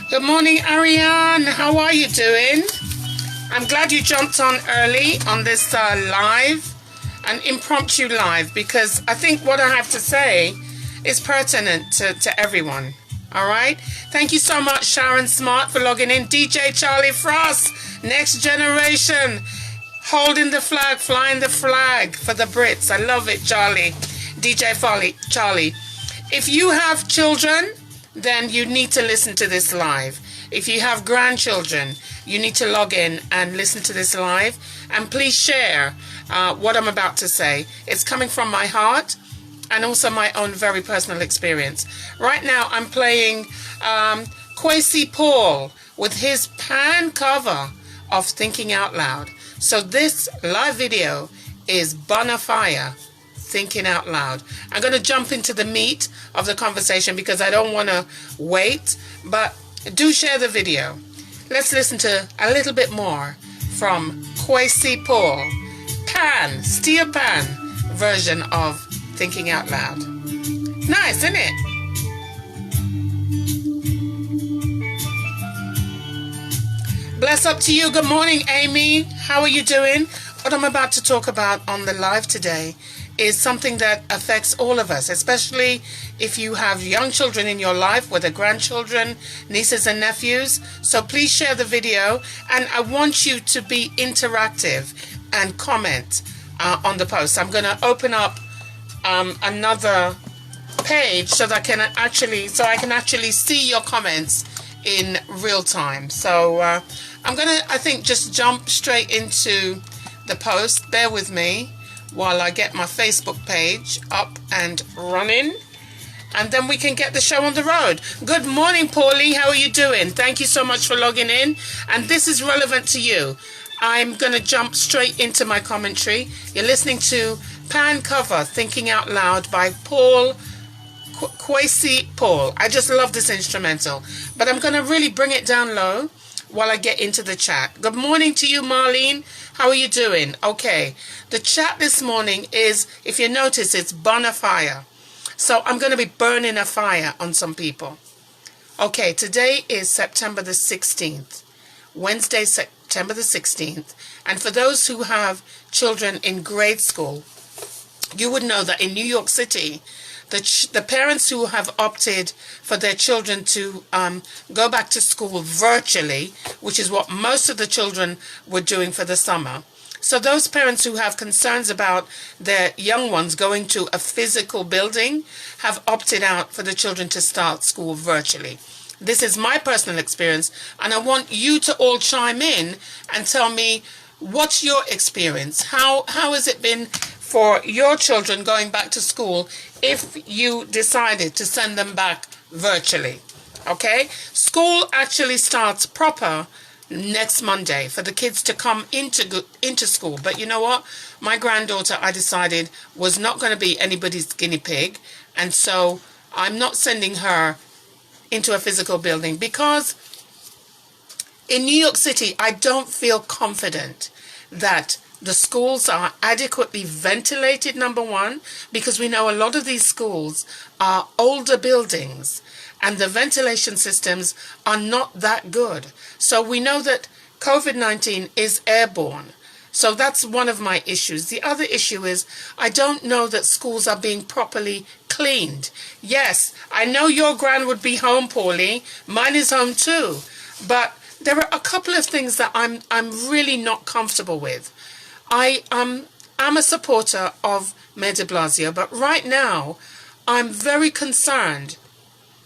Good morning, Ariane. How are you doing? I'm glad you jumped on early on this live, an impromptu live, because I think what I have to say is pertinent to everyone. All right? Thank you so much, Sharon Smart, for logging in. DJ Charlie Frost, Next Generation, holding the flag, flying the flag for the Brits. I love it, Charlie. DJ Charlie. If you have children, then you need to listen to this live. If you have grandchildren, you need to log in and listen to this live. And please share what I'm about to say. It's coming from my heart and also my own very personal experience. Right now, I'm playing Kwesi Paul with his pan cover of Thinking Out Loud. So this live video is Bunafyah, Thinking Out Loud. I'm going to jump into the meat of the conversation because I don't want to wait, but do share the video. Let's listen to a little bit more from Kwesi Paul, steel pan version of Thinking Out Loud. Nice, isn't it? Bless up to you. Good morning, Amy. How are you doing? What I'm about to talk about on the live today is something that affects all of us, especially if you have young children in your life, whether grandchildren, nieces and nephews. So please share the video, and I want you to be interactive and comment on the post. I'm going to open up another page so that I can actually see your comments in real time. So I'm going to, I think, just jump straight into the post. Bear with me while I get my Facebook page up and running, and then we can get the show on the road. Good morning, Paulie. How are you doing? Thank you so much for logging in, and this is relevant to you. I'm going to jump straight into my commentary. You're listening to Pan Cover, Thinking Out Loud by Kwesi Paul. I just love this instrumental, but I'm going to really bring it down low while I get into the chat. Good morning to you, Marlene. How are you doing? Okay, the chat this morning is, if you notice, it's Bunafyah. So I'm going to be burning a fire on some people. Okay, today is September the 16th, Wednesday, September the 16th. And for those who have children in grade school, you would know that in New York City, the parents who have opted for their children to go back to school virtually, which is what most of the children were doing for the summer. So those parents who have concerns about their young ones going to a physical building have opted out for the children to start school virtually. This is my personal experience, and I want you to all chime in and tell me, what's your experience? How has it been for your children going back to school if you decided to send them back virtually? Okay, school actually starts proper next Monday for the kids to come into school. But you know what? My granddaughter, I decided, was not going to be anybody's guinea pig, and so I'm not sending her into a physical building because in New York City, I don't feel confident that the schools are adequately ventilated, number one, because we know a lot of these schools are older buildings and the ventilation systems are not that good. So we know that COVID-19 is airborne. So that's one of my issues. The other issue is I don't know that schools are being properly cleaned. Yes, I know your gran would be home, Paulie. Mine is home too. But there are a couple of things that I'm really not comfortable with. I'm a supporter of Mayor de Blasio, but right now I'm very concerned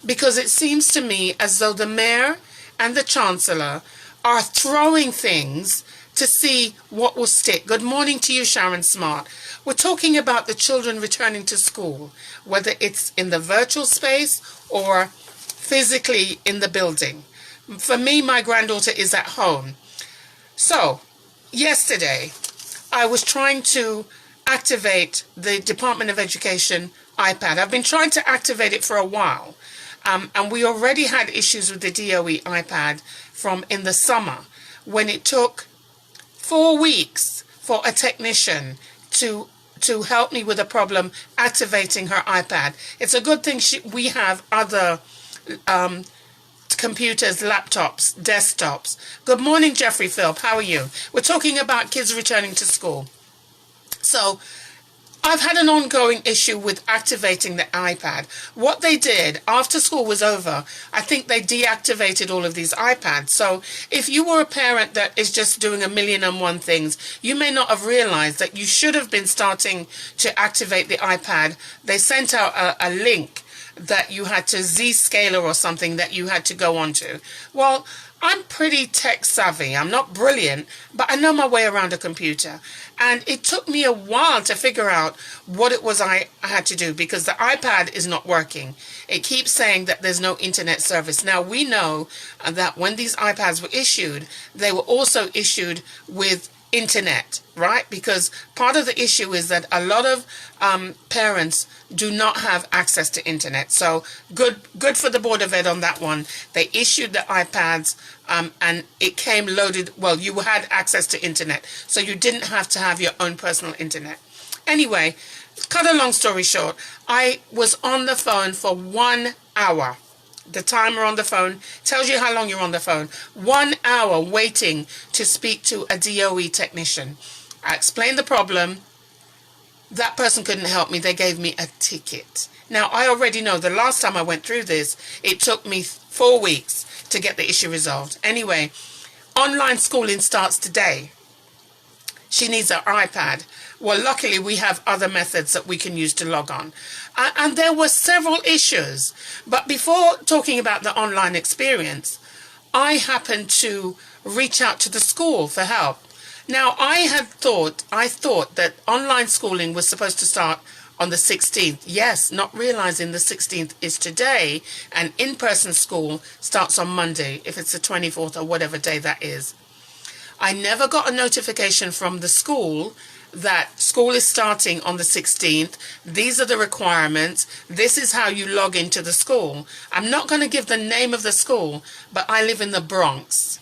because it seems to me as though the mayor and the chancellor are throwing things to see what will stick. Good morning to you, Sharon Smart. We're talking about the children returning to school, whether it's in the virtual space or physically in the building. For me, my granddaughter is at home. So, yesterday, I was trying to activate the Department of Education iPad. I've been trying to activate it for a while. And we already had issues with the DOE iPad from in the summer when it took 4 weeks for a technician to help me with a problem activating her iPad. It's a good thing we have other computers, laptops, desktops. Good morning, Jeffrey Philp. How are you? We're talking about kids returning to school. So I've had an ongoing issue with activating the iPad. What they did after school was over, I think they deactivated all of these iPads. So if you were a parent that is just doing 1,000,001 things, you may not have realized that you should have been starting to activate the iPad. They sent out a link that you had to Zscaler or something that you had to go onto. Well, I'm pretty tech savvy. I'm not brilliant, but I know my way around a computer. And it took me a while to figure out what it was I had to do because the iPad is not working. It keeps saying that there's no internet service. Now, we know that when these iPads were issued, they were also issued with internet, right? Because part of the issue is that a lot of parents do not have access to internet. So good for the Board of Ed on that one. They issued the iPads and it came loaded. Well, you had access to internet, so you didn't have to have your own personal internet. Anyway, cut a long story short, I was on the phone for 1 hour. The timer on the phone tells you how long you're on the phone. 1 hour waiting to speak to a DOE technician. I explained the problem. That person couldn't help me. They gave me a ticket. Now, I already know the last time I went through this, it took me 4 weeks to get the issue resolved. Anyway, online schooling starts today. She needs her iPad. Well, luckily, we have other methods that we can use to log on. And there were several issues. But before talking about the online experience, I happened to reach out to the school for help. Now, I thought that online schooling was supposed to start on the 16th. Yes, not realizing the 16th is today, and in-person school starts on Monday, if it's the 24th or whatever day that is. I never got a notification from the school that school is starting on the 16th. These are the requirements. This is how you log into the school. I'm not going to give the name of the school, but I live in the Bronx.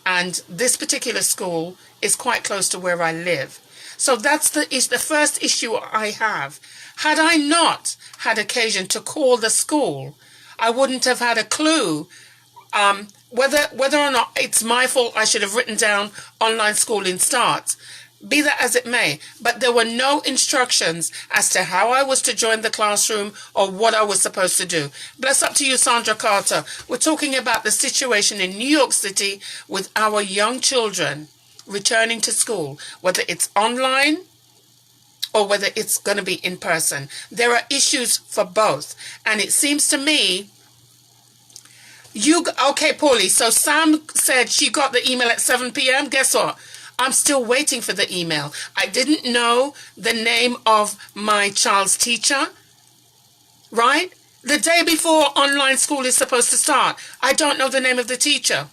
And this particular school is quite close to where I live. So that's the first issue I have. Had I not had occasion to call the school, I wouldn't have had a clue whether or not it's my fault. I should have written down online schooling starts. Be that as it may, but there were no instructions as to how I was to join the classroom or what I was supposed to do. Bless up to you, Sandra Carter. We're talking about the situation in New York City with our young children returning to school, whether it's online or whether it's going to be in person. There are issues for both. And it seems to me, okay, Paulie, so Sam said she got the email at 7 p.m. Guess what? I'm still waiting for the email. I didn't know the name of my child's teacher, right? The day before online school is supposed to start, I don't know the name of the teacher.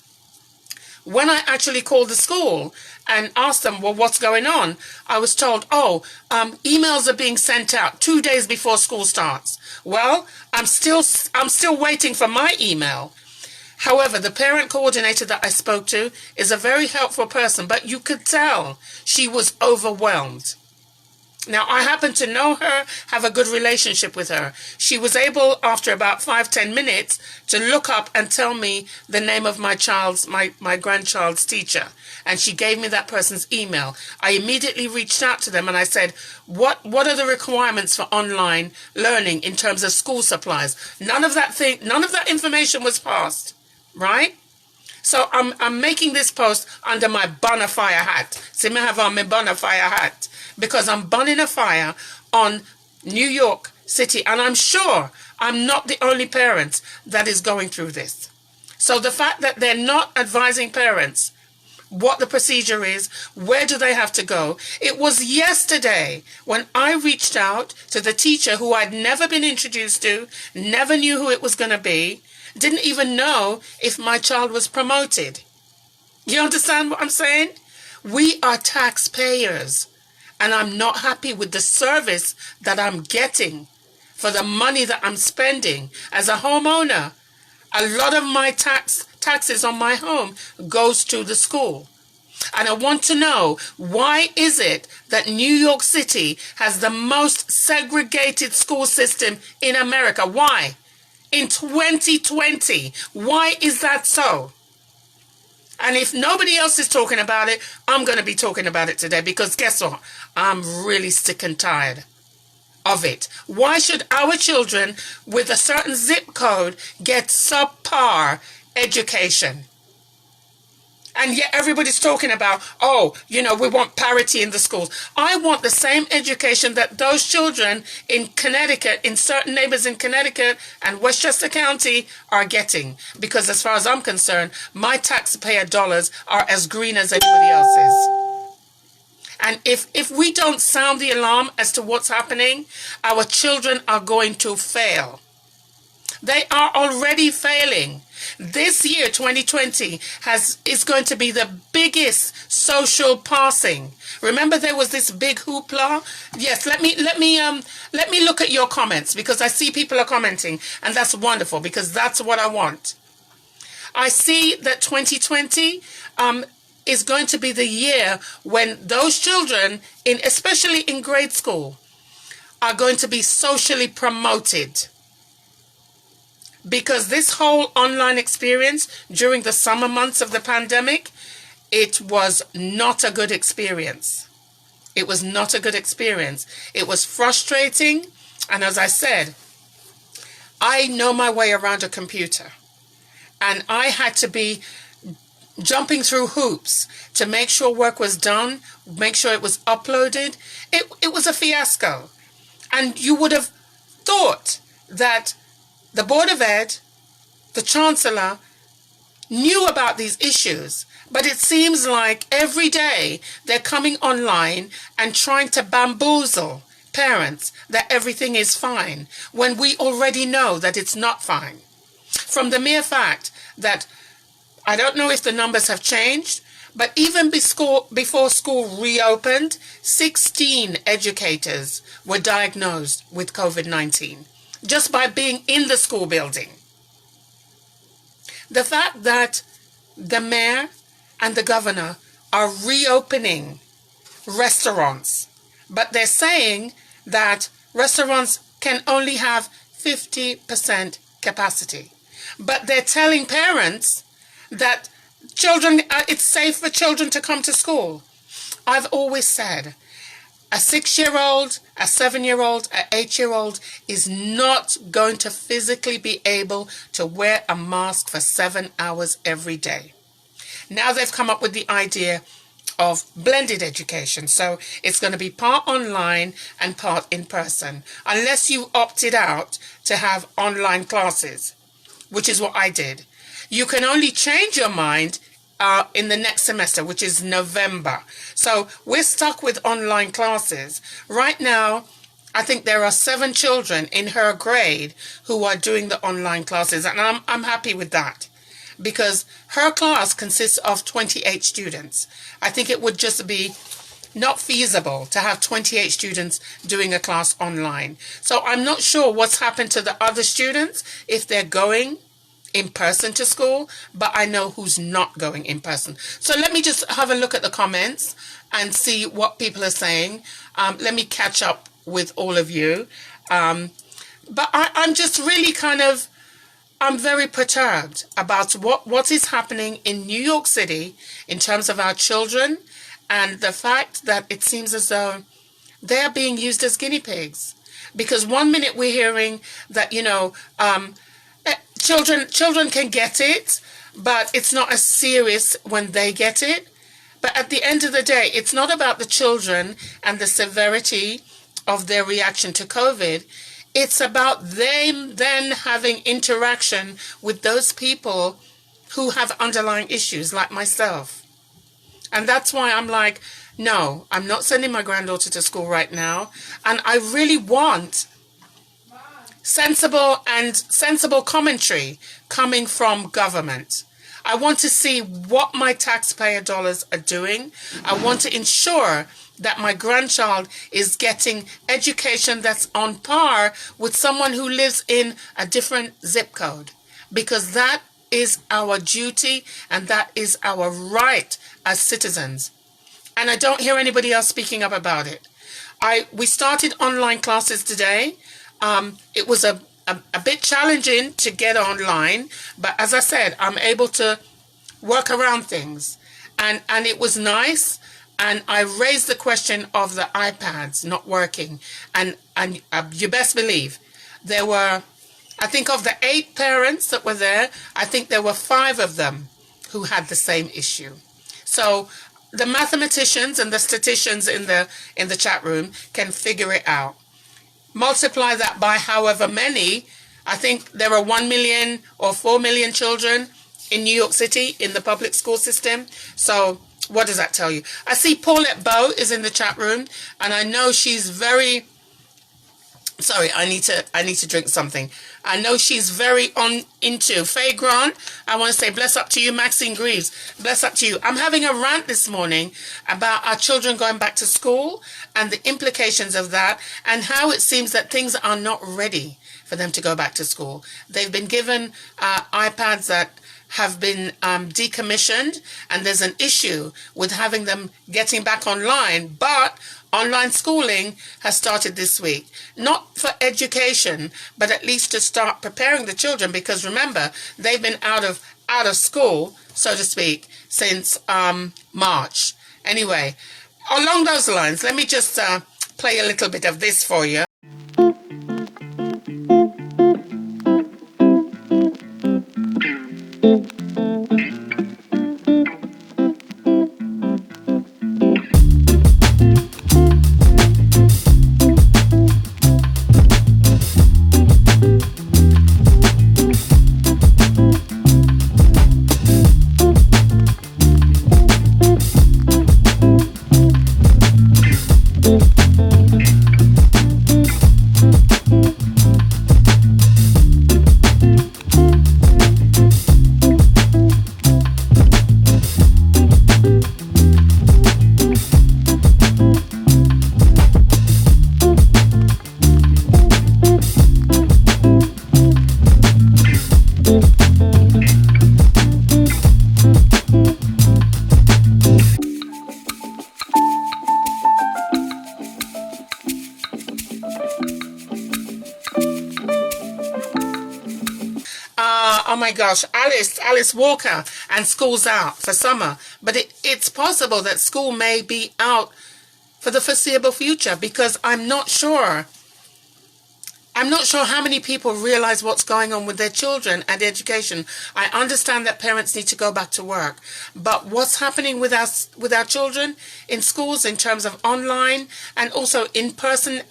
When I actually called the school and asked them, well, what's going on? I was told, emails are being sent out 2 days before school starts. Well, I'm still waiting for my email. However, the parent coordinator that I spoke to is a very helpful person, but you could tell she was overwhelmed. Now, I happen to know her, have a good relationship with her. She was able, after about 5-10 minutes, to look up and tell me the name of my grandchild's teacher. And she gave me that person's email. I immediately reached out to them and I said, what are the requirements for online learning in terms of school supplies? None of that information was passed. Right? So I'm making this post under my Bunafyah hat. See, I have on my Bunafyah hat because I'm burning a fire on New York City, and I'm sure I'm not the only parent that is going through this. So the fact that they're not advising parents what the procedure is, where do they have to go? It was yesterday when I reached out to the teacher who I'd never been introduced to, never knew who it was going to be, didn't even know if my child was promoted. You understand what I'm saying? We are taxpayers, and I'm not happy with the service that I'm getting for the money that I'm spending. As a homeowner, a lot of my taxes on my home goes to the school. And I want to know, why is it that New York City has the most segregated school system in America? Why? In 2020, why is that so? And if nobody else is talking about it, I'm going to be talking about it today, because guess what? I'm really sick and tired of it. Why should our children with a certain zip code get subpar education? And yet everybody's talking about, oh, you know, we want parity in the schools. I want the same education that those children in Connecticut, in certain neighbors in Connecticut and Westchester County are getting. Because as far as I'm concerned, my taxpayer dollars are as green as anybody else's. And if we don't sound the alarm as to what's happening, our children are going to fail. They are already failing. This year, 2020, is going to be the biggest social passing. Remember, there was this big hoopla. Yes, let me look at your comments, because I see people are commenting, and that's wonderful, because that's what I want. I see that 2020 is going to be the year when those children, especially in grade school, are going to be socially promoted. Because this whole online experience during the summer months of the pandemic, it was not a good experience. It was not a good experience. It was frustrating. And as I said, I know my way around a computer. And I had to be jumping through hoops to make sure work was done, make sure it was uploaded. It was a fiasco. And you would have thought that the Board of Ed, the Chancellor, knew about these issues, but it seems like every day they're coming online and trying to bamboozle parents that everything is fine, when we already know that it's not fine. From the mere fact that, I don't know if the numbers have changed, but even before school reopened, 16 educators were diagnosed with COVID-19. Just by being in the school building. The fact that the mayor and the governor are reopening restaurants, but they're saying that restaurants can only have 50% capacity. But they're telling parents that it's safe for children to come to school. I've always said, a 6-year-old, a 7-year-old, an 8-year-old is not going to physically be able to wear a mask for 7 hours every day. Now they've come up with the idea of blended education. So it's going to be part online and part in person, unless you opted out to have online classes, which is what I did. You can only change your mind in the next semester, which is November. So we're stuck with online classes. Right now, I think there are 7 children in her grade who are doing the online classes, and I'm happy with that, because her class consists of 28 students. I think it would just be not feasible to have 28 students doing a class online. So I'm not sure what's happened to the other students, if they're going in person to school, but I know who's not going in person. So let me just have a look at the comments and see what people are saying. Let me catch up with all of you. But I'm just really I'm very perturbed about what is happening in New York City in terms of our children, and the fact that it seems as though they are being used as guinea pigs. Because one minute we're hearing that, children can get it, but it's not as serious when they get it. But at the end of the day, it's not about the children and the severity of their reaction to COVID. It's about them then having interaction with those people who have underlying issues like myself. And that's why I'm like, no, I'm not sending my granddaughter to school right now. And I really want sensible commentary coming from government. I want to see what my taxpayer dollars are doing. I want to ensure that my grandchild is getting education that's on par with someone who lives in a different zip code, because that is our duty and that is our right as citizens. And I don't hear anybody else speaking up about it. We started online classes today. It was a bit challenging to get online, but as I said, I'm able to work around things, and it was nice. And I raised the question of the iPads not working, and you best believe there were, I think of the 8 parents that were there, I think there were 5 of them who had the same issue. So the mathematicians and the statisticians in the chat room can figure it out. Multiply that by however many. I think there are 1 million or 4 million children in New York City in the public school system. So what does that tell you? I see Paulette Bow is in the chat room, and I know she's very... Sorry, I need to drink something. I know she's very into Faye Grant. I want to say bless up to you. Maxine Greaves, bless up to you. I'm having a rant this morning about our children going back to school and the implications of that, and how it seems that things are not ready for them to go back to school. They've been given iPads that have been decommissioned, and there's an issue with having them getting back online, but online schooling has started this week. Not for education, but at least to start preparing the children, because remember, they've been out of school, so to speak, since March. Anyway, along those lines, let me just play a little bit of this for you. Oh my gosh, Alice Walker, and school's out for summer. But it's possible that school may be out for the foreseeable future, because I'm not sure how many people realize what's going on with their children and education. I understand that parents need to go back to work, but what's happening with our children in schools in terms of online and also in-person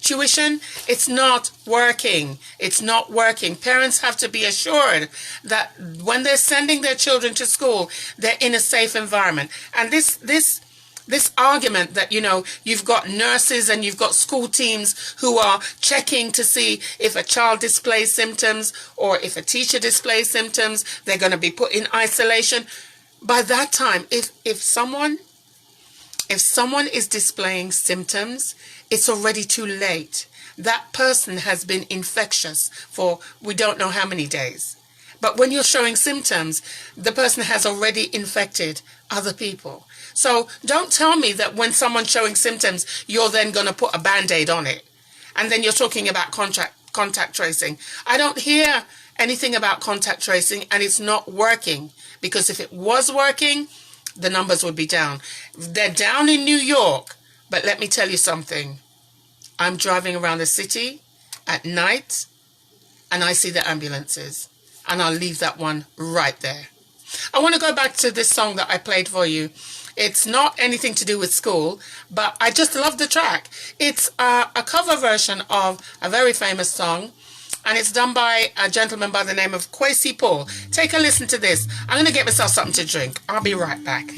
tuition, it's not working. It's not working. Parents have to be assured that when they're sending their children to school, they're in a safe environment. And this argument that, you've got nurses and you've got school teams who are checking to see if a child displays symptoms or if a teacher displays symptoms, they're going to be put in isolation. By that time, if someone is displaying symptoms, it's already too late. That person has been infectious for we don't know how many days. But when you're showing symptoms, the person has already infected other people. So don't tell me that when someone's showing symptoms, you're then going to put a Band-Aid on it. And then you're talking about contact tracing. I don't hear anything about contact tracing, and it's not working. Because if it was working, the numbers would be down. They're down in New York. But let me tell you something. I'm driving around the city at night, and I see the ambulances. And I'll leave that one right there. I want to go back to this song that I played for you. It's not anything to do with school, but I just love the track. It's a cover version of a very famous song, and it's done by a gentleman by the name of Kwesi Paul. Take a listen to this. I'm going to get myself something to drink. I'll be right back.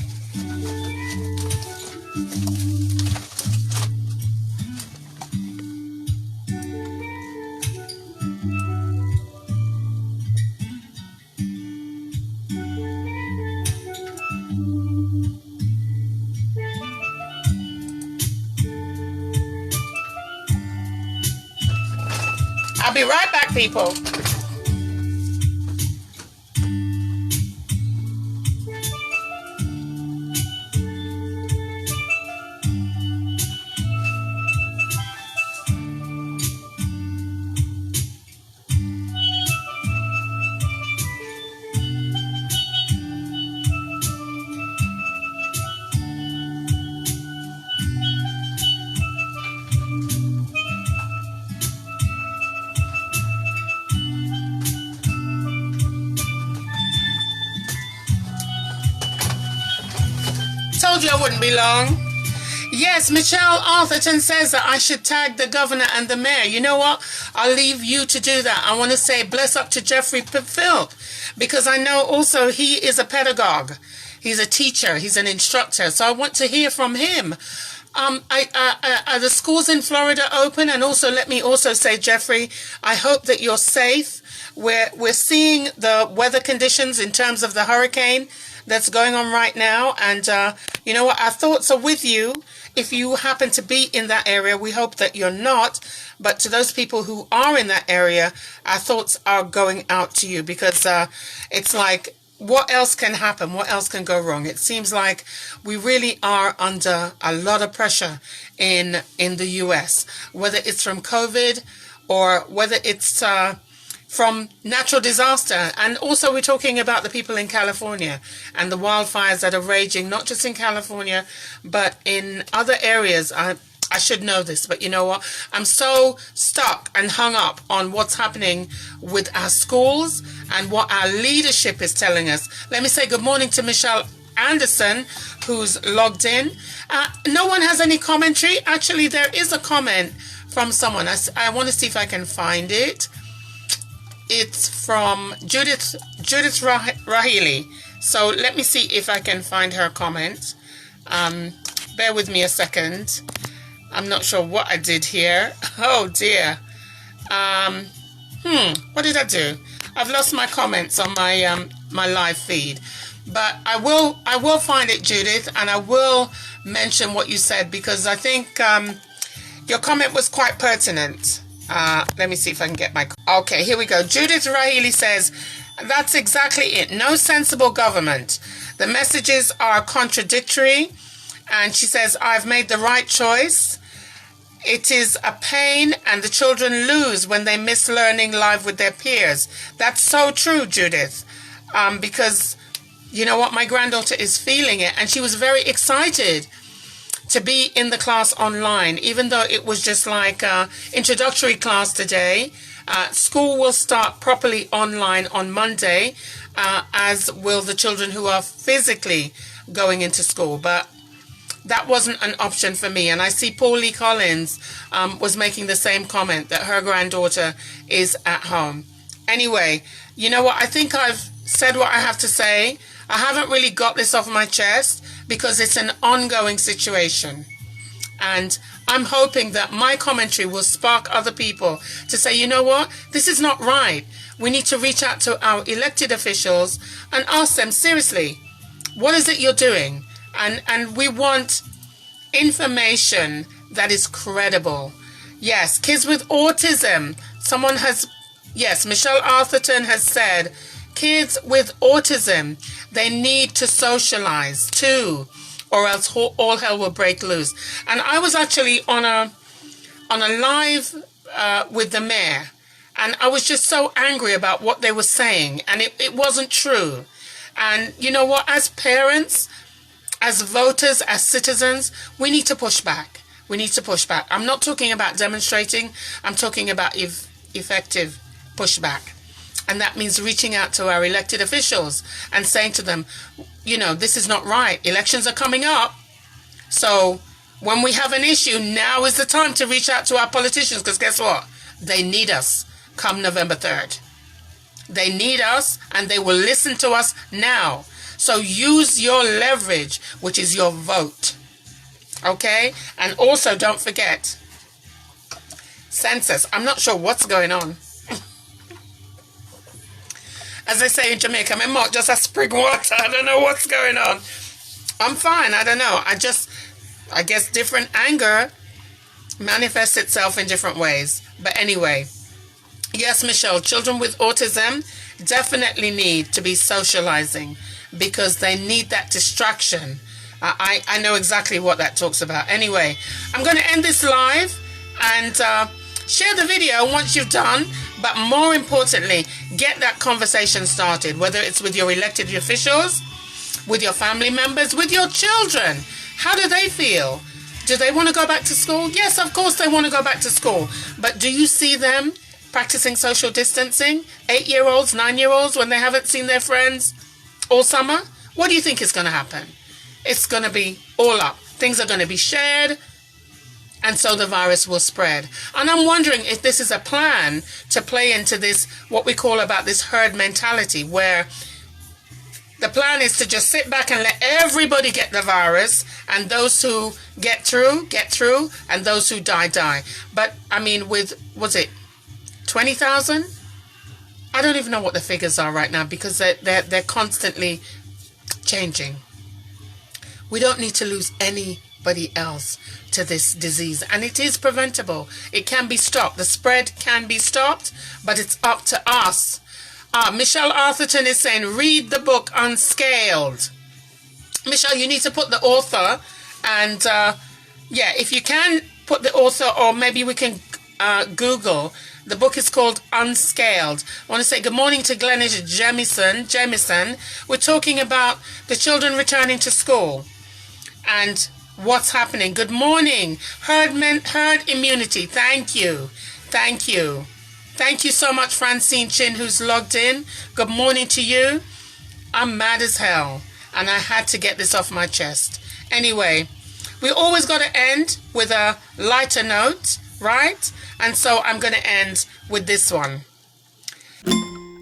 I'll be right back, people. Told you I wouldn't be long. Yes, Michelle Arthurton says that I should tag the governor and the mayor. You know what? I'll leave you to do that. I want to say bless up to Jeffrey Phil, because I know also he is a pedagogue. He's a teacher. He's an instructor. So I want to hear from him. Are the schools in Florida open? And also, let me also say, Jeffrey, I hope that you're safe. We're seeing the weather conditions in terms of the hurricane that's going on right now, and you know what, our thoughts are with you. If you happen to be in that area, we hope that you're not, but to those people who are in that area, our thoughts are going out to you, because it's like, what else can happen? What else can go wrong? It seems like we really are under a lot of pressure in the US, whether it's from COVID or whether it's from natural disaster. And also we're talking about the people in California and the wildfires that are raging, not just in California, but in other areas. I should know this, but you know what? I'm so stuck and hung up on what's happening with our schools and what our leadership is telling us. Let me say good morning to Michelle Anderson, who's logged in. No one has any commentary. Actually, there is a comment from someone. I want to see if I can find it. It's from Judith Rahili. So let me see if I can find her comment. Bear with me a second. I'm not sure what I did here. Oh dear. What did I do? I've lost my comments on my my live feed. But I will find it, Judith, and I will mention what you said, because I think your comment was quite pertinent. Let me see if I can get my... Okay, here we go. Judith Rahili says, that's exactly it. No sensible government. The messages are contradictory. And she says, I've made the right choice. It is a pain, and the children lose when they miss learning live with their peers. That's so true, Judith. Because, you know what, my granddaughter is feeling it, and she was very excited to be in the class online, even though it was just like introductory class today. School will start properly online on Monday, as will the children who are physically going into school. But that wasn't an option for me. And I see Paul Lee Collins was making the same comment, that her granddaughter is at home. Anyway, you know what? I think I've said what I have to say. I haven't really got this off my chest because it's an ongoing situation. And I'm hoping that my commentary will spark other people to say, you know what? This is not right. We need to reach out to our elected officials and ask them, seriously, what is it you're doing? And we want information that is credible. Yes, kids with autism. Someone has, yes, Michelle Arthurton has said, kids with autism, they need to socialize too, or else all hell will break loose. And I was actually on a live with the mayor, and I was just so angry about what they were saying, and it wasn't true. And you know what, as parents, as voters, as citizens, we need to push back. We need to push back. I'm not talking about demonstrating. I'm talking about effective pushback. And that means reaching out to our elected officials and saying to them, you know, this is not right. Elections are coming up. So when we have an issue, now is the time to reach out to our politicians, because guess what? They need us come November 3rd. They need us, and they will listen to us now. So use your leverage, which is your vote. Okay? And also don't forget, census. I'm not sure what's going on. As they say in Jamaica, my mouth just a spring water. I don't know what's going on. I'm fine. I don't know. I guess different anger manifests itself in different ways. But anyway, yes, Michelle, children with autism definitely need to be socializing because they need that distraction. I know exactly what that talks about. Anyway, I'm going to end this live and share the video once you've done. But more importantly, get that conversation started, whether it's with your elected officials, with your family members, with your children. How do they feel? Do they want to go back to school? Yes, of course they want to go back to school. But do you see them practicing social distancing? 8-year-olds, 9-year-olds, when they haven't seen their friends all summer? What do you think is going to happen? It's going to be all up. Things are going to be shared. And so the virus will spread. And I'm wondering if this is a plan to play into this, what we call about this herd mentality, where the plan is to just sit back and let everybody get the virus, and those who get through, and those who die, die. But, I mean, with, was it 20,000? I don't even know what the figures are right now because they're constantly changing. We don't need to lose anybody else to this disease, and it is preventable. It can be stopped. The spread can be stopped, but it's up to us. Michelle Arthurton is saying, read the book Unscaled. Michelle, you need to put the author, and yeah, if you can put the author, or maybe we can Google. The book is called Unscaled. I want to say good morning to Glennish Jemison. We're talking about the children returning to school and what's happening. Good morning. Herd immunity. Thank you. Thank you. Thank you so much, Francine Chin, who's logged in. Good morning to you. I'm mad as hell, and I had to get this off my chest. Anyway, we always got to end with a lighter note, right? And so I'm going to end with this one.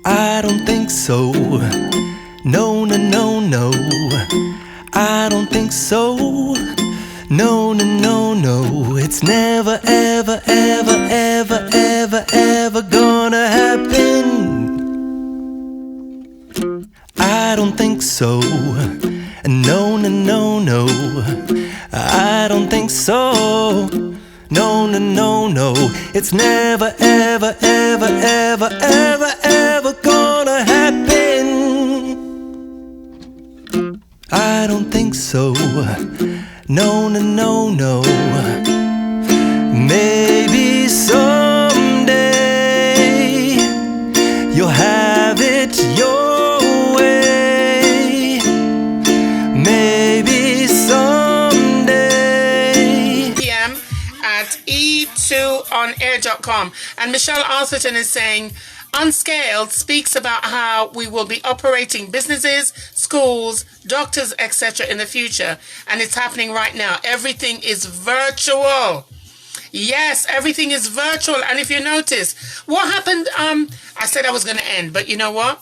I don't think so. No, no, no, no. I don't think so. No, no, no, no. It's never, ever, ever, ever, ever, ever gonna happen. I don't think so. No, no, no, no. I don't think so. No, no, no, no. It's never, ever, ever, ever, ever, ever gonna happen. I don't think so. No, no, no, no. Maybe someday you'll have it your way. Maybe someday. PM at e2onair.com. And Michelle Arthurton is saying, Unscaled speaks about how we will be operating businesses, schools, doctors, etc. in the future. And it's happening right now. Everything is virtual. Yes, everything is virtual. And if you notice, what happened, I said I was going to end, but you know what?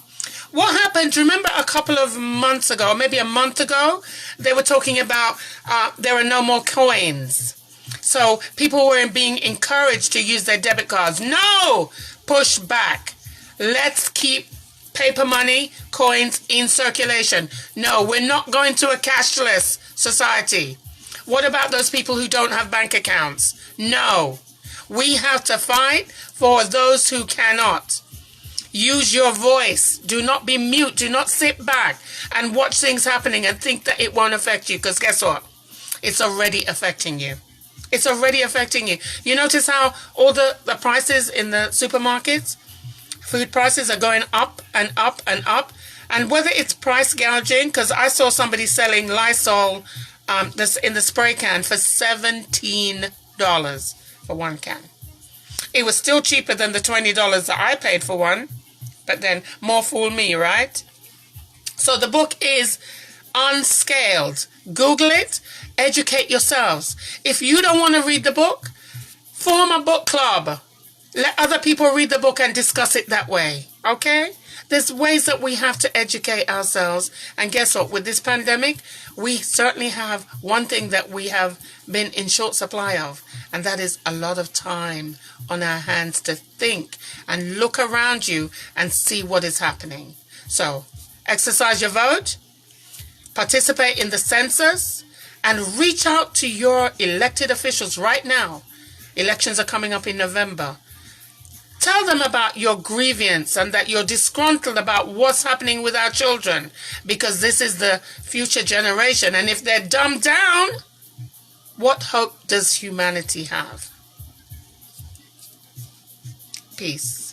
What happened, remember a couple of months ago, maybe a month ago, they were talking about there are no more coins. So people were being encouraged to use their debit cards. No! Push back. Let's keep paper money, coins in circulation. No, we're not going to a cashless society. What about those people who don't have bank accounts? No. We have to fight for those who cannot. Use your voice. Do not be mute. Do not sit back and watch things happening and think that it won't affect you, because guess what? It's already affecting you. It's already affecting you. You notice how all the prices in the supermarkets, food prices are going up and up and up. And whether it's price gouging, because I saw somebody selling Lysol this in the spray can for $17 for one can. It was still cheaper than the $20 that I paid for one. but then more fool me, right? So the book is Unscaled. Google it. Educate yourselves. If you don't want to read the book, form a book club. Let other people read the book and discuss it that way. Okay? There's ways that we have to educate ourselves. And guess what? With this pandemic, we certainly have one thing that we have been in short supply of. And that is a lot of time on our hands to think and look around you and see what is happening. So, exercise your vote. Participate in the census. And reach out to your elected officials right now. Elections are coming up in November. Tell them about your grievance and that you're disgruntled about what's happening with our children, because this is the future generation. And if they're dumbed down, what hope does humanity have? Peace.